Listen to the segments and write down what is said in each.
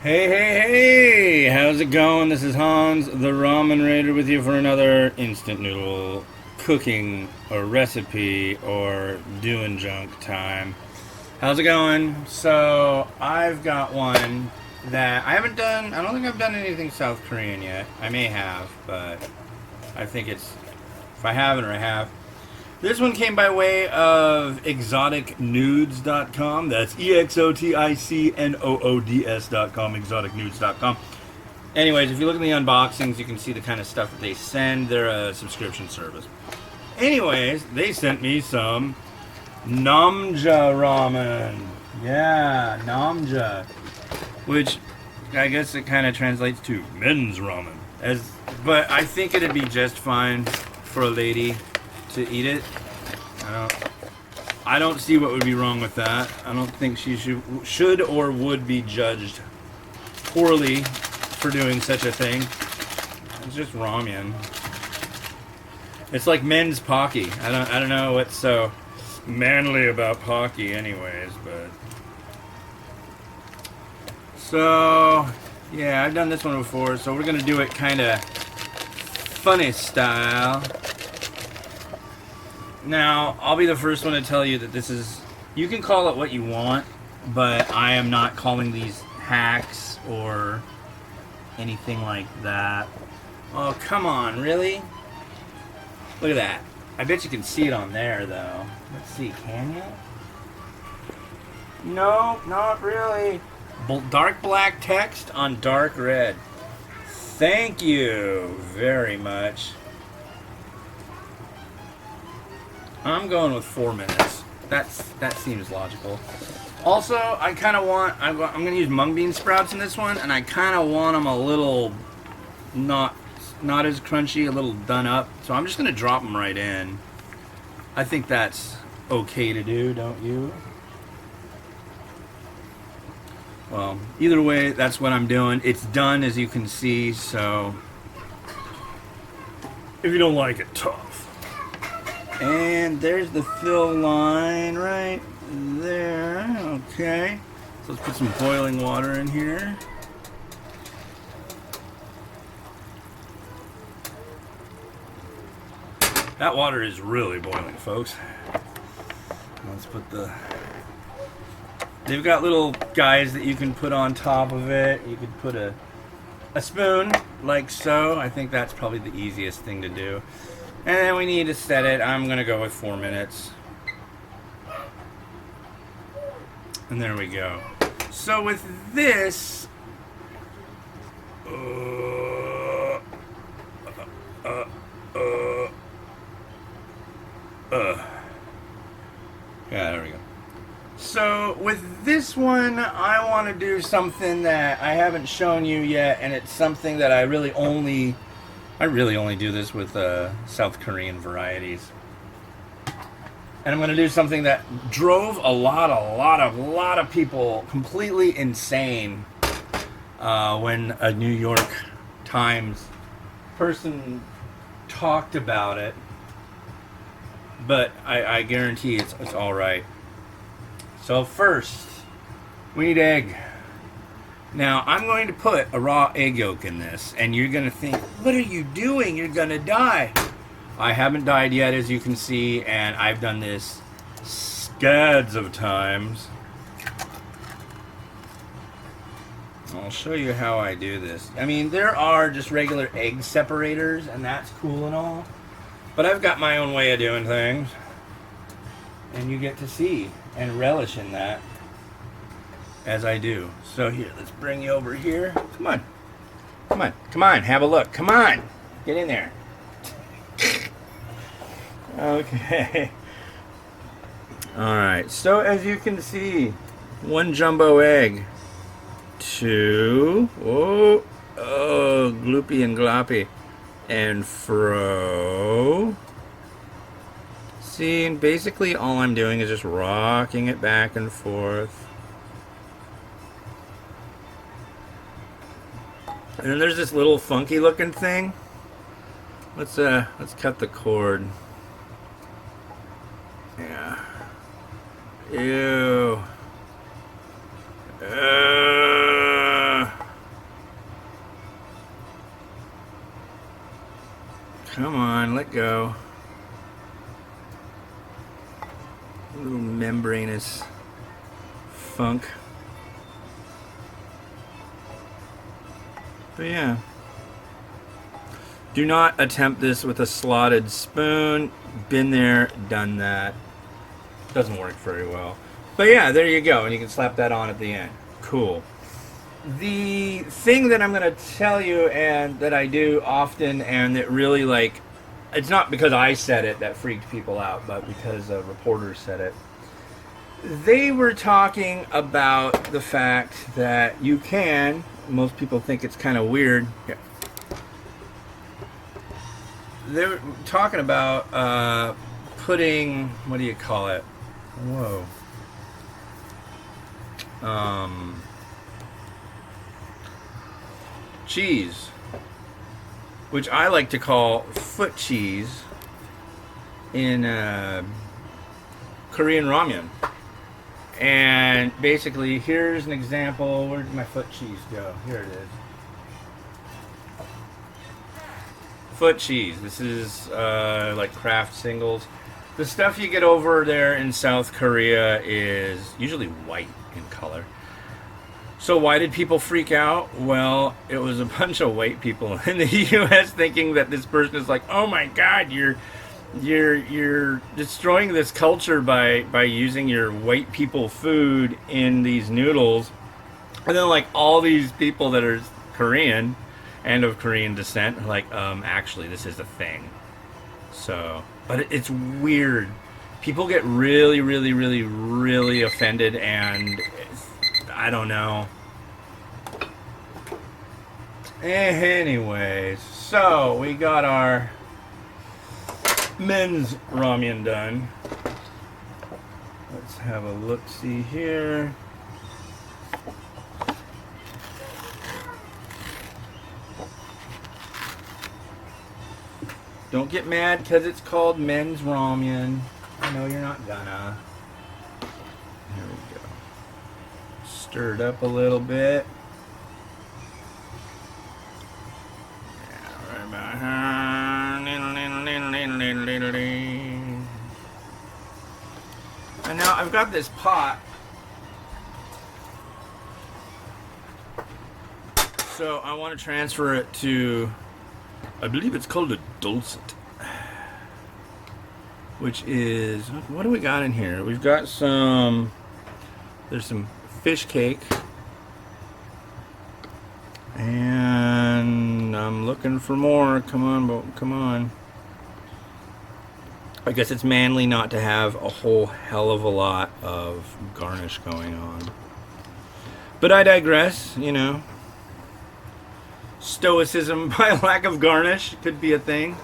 Hey, how's it going? This is Hans, the Ramen Rater, with you for another instant noodle cooking or recipe or doing junk time. How's it going? So, I've got one that I haven't done, I don't think I've done anything South Korean yet. I may have, but I think if I haven't or I have. This one came by way of exoticnudes.com. That's exoticnoods.com, exoticnudes.com. Anyways, if you look at the unboxings, you can see the kind of stuff that they send. They're a subscription service. Anyways, they sent me some Namja Ramen. Yeah, Namja. Which I guess it kind of translates to men's ramen. But I think it'd be just fine for a lady to eat it. I don't see what would be wrong with that. I don't think she should or would be judged poorly for doing such a thing. It's just ramen. It's like men's pocky. I don't know what's so manly about pocky anyways, but so yeah, I've done this one before, so we're gonna do it kind of funny style. Now, I'll be the first one to tell you that this is, you can call it what you want, but I am not calling these hacks or anything like that. Oh, come on, really? Look at that. I bet you can see it on there, though. Let's see, can you? No, not really. Dark black text on dark red. Thank you very much. I'm going with 4 minutes. That seems logical. Also, I kind of want, I'm going to use mung bean sprouts in this one, and I kind of want them a little not as crunchy, a little done up. So I'm just going to drop them right in. I think that's okay to do, don't you? Well, either way, that's what I'm doing. It's done, as you can see, so if you don't like it, tough. And there's the fill line right there. Okay. So let's put some boiling water in here. That water is really boiling, folks. Let's put they've got little guys that you can put on top of it. You could put a spoon, like so. I think that's probably the easiest thing to do. And then we need to set it. I'm going to go with 4 minutes. And there we go. So with this... Yeah, there we go. So with this one, I want to do something that I haven't shown you yet, and it's something that I really only do this with South Korean varieties. And I'm going to do something that drove a lot of people completely insane when a New York Times person talked about it. But I guarantee it's all right. So first, we need egg. Now, I'm going to put a raw egg yolk in this, and you're going to think, what are you doing? You're going to die. I haven't died yet, as you can see, and I've done this scads of times. I'll show you how I do this. I mean, there are just regular egg separators, and that's cool and all, but I've got my own way of doing things, and you get to see and relish in that as I do. So here, let's bring you over here. Come on. Come on. Come on. Have a look. Come on. Get in there. Okay. Alright. So as you can see, 1 jumbo egg. 2. Oh, gloopy and gloppy. And fro. See, and basically all I'm doing is just rocking it back and forth. And then there's this little funky looking thing. Let's cut the cord. Yeah. Ew. Come on, let go. A little membranous funk. But yeah. Do not attempt this with a slotted spoon. Been there, done that. Doesn't work very well. But yeah, there you go. And you can slap that on at the end. Cool. The thing that I'm going to tell you and that I do often and that really like, it's not because I said it that freaked people out, but because a reporter said it. They were talking about the fact that you can, most people think it's kind of weird. Yeah. They were talking about putting, what do you call it? Whoa. Cheese, which I like to call foot cheese in Korean ramen. And basically, here's an example. Where did my foot cheese go? Here it is. Foot cheese. This is like Kraft singles. The stuff you get over there in South Korea is usually white in color. So why did people freak out? Well, it was a bunch of white people in the U.S. thinking that this person is like, oh my God, you're destroying this culture by using your white people food in these noodles. And then like all these people that are Korean and of Korean descent are like, actually this is a thing. So, but it's weird. People get really, really, really, really offended, and I don't know. Anyways, so we got our men's ramen done. Let's have a look-see here. Don't get mad because it's called men's ramen. I know you're not gonna. Here we go. Stir it up a little bit. Yeah, right about here. And now I've got this pot. So I want to transfer it to, I believe it's called a dulcet, which is, what do we got in here? We've got some, there's some fish cake, and I'm looking for more. Come on, come on. I guess it's manly not to have a whole hell of a lot of garnish going on. But I digress, you know. Stoicism by lack of garnish could be a thing.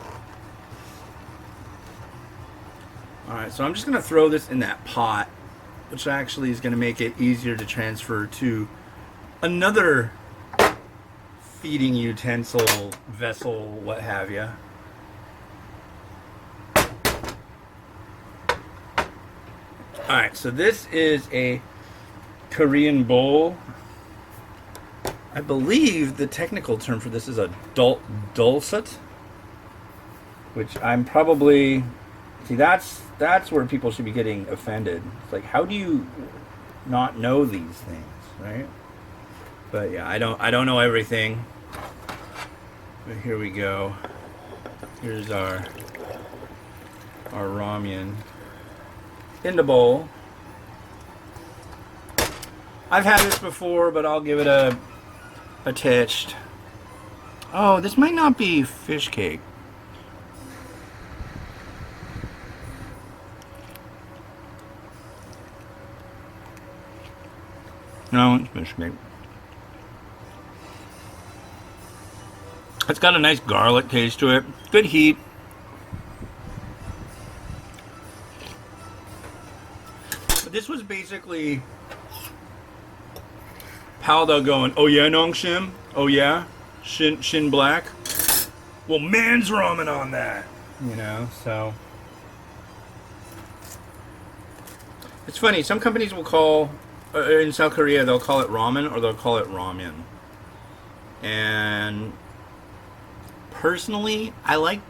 Alright, so I'm just going to throw this in that pot, which actually is going to make it easier to transfer to another feeding utensil, vessel, what have you. Alright, so this is a Korean bowl. I believe the technical term for this is a dulcet, which I'm probably, see, that's where people should be getting offended. It's like, how do you not know these things, right? But yeah, I don't know everything. But here we go. Here's our ramen in the bowl. I've had this before, but I'll give it a attached. Oh, this might not be fish cake. No, it's fish cake. It's got a nice garlic taste to it. Good heat. But this was basically Paldo going, oh yeah, Nong Shim? Oh yeah? Shin Black? Well, man's ramen on that. You know, so. It's funny, some companies will call, in South Korea, they'll call it ramen or they'll call it ramen. And personally, I like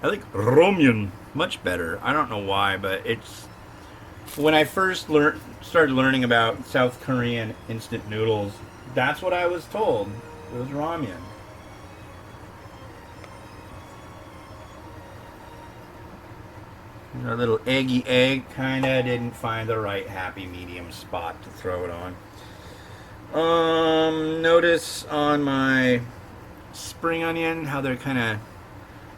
I like ramyun much better. I don't know why, but it's when I first started learning about South Korean instant noodles, that's what I was told. It was ramyun. A little eggy egg, kinda didn't find the right happy medium spot to throw it on. Notice on my spring onion how they're kinda,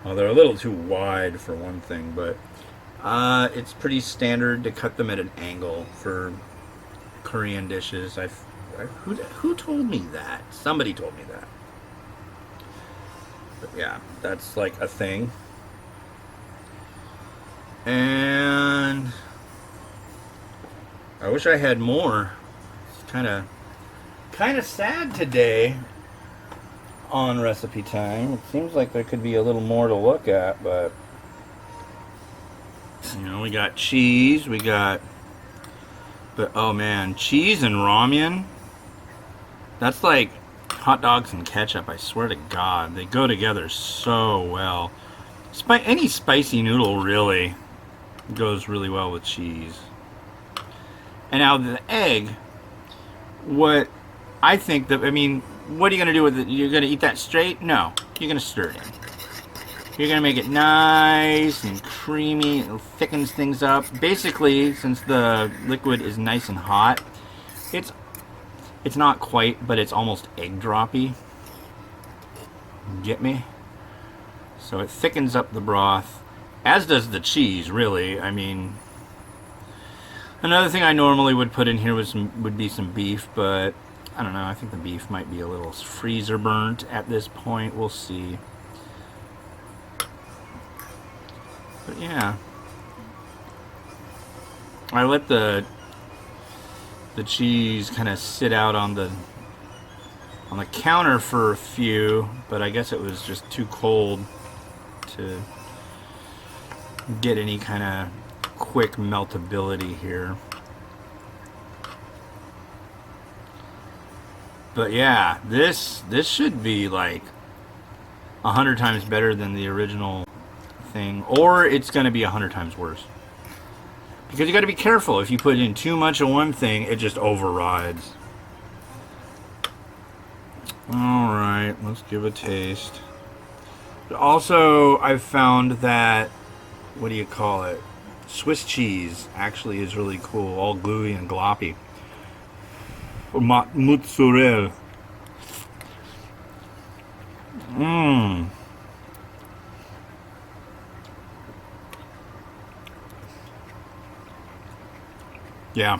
well, they're a little too wide for one thing, but it's pretty standard to cut them at an angle for Korean dishes. Who told me that? Somebody told me that. But yeah, that's like a thing. And I wish I had more. It's kind of sad today on recipe time. It seems like there could be a little more to look at, but you know, we got cheese, but oh man, cheese and ramyun, that's like hot dogs and ketchup. I swear to God, they go together so well. Any spicy noodle really goes really well with cheese. And now the egg, what I think that, I mean, what are you going to do with it? You're going to eat that straight? No, you're going to stir it in. You're going to make it nice and creamy. It thickens things up. Basically, since the liquid is nice and hot, it's not quite, but it's almost egg droppy. Get me? So it thickens up the broth, as does the cheese, really. I mean, another thing I normally would put in here would be some beef, but I don't know. I think the beef might be a little freezer burnt at this point. We'll see. But yeah, I let the cheese kind of sit out on the counter for a few, but I guess it was just too cold to get any kind of quick meltability here. But yeah, this should be like 100 times better than the original thing, or it's going to be 100 times worse. Because you got to be careful. If you put in too much of one thing, it just overrides. All right, let's give a taste. Also, I've found that, what do you call it? Swiss cheese actually is really cool, all gluey and gloppy. Mozzarella. Mmm. Yeah.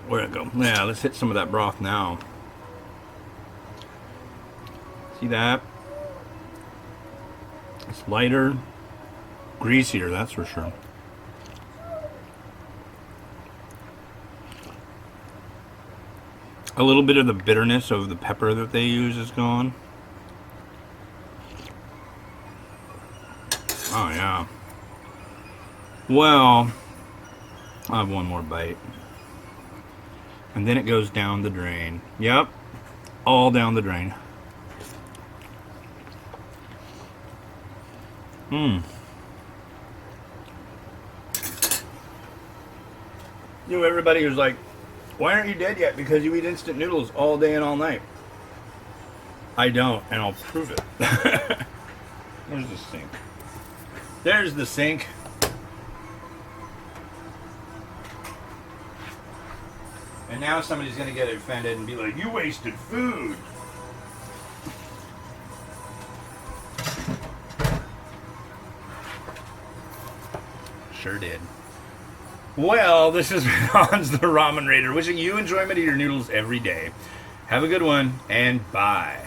Where'd it go? Yeah, let's hit some of that broth now. See that? It's lighter, greasier, that's for sure. A little bit of the bitterness of the pepper that they use is gone. Oh yeah. Well, I'll have one more bite. And then it goes down the drain. Yep, all down the drain. You know, everybody who's like, why aren't you dead yet? Because you eat instant noodles all day and all night. I don't, and I'll prove it. Where's the sink? There's the sink. And now somebody's going to get offended and be like, you wasted food. Sure did. Well, this has been Hans the Ramen Rater, wishing you enjoyment of your noodles every day. Have a good one, and bye.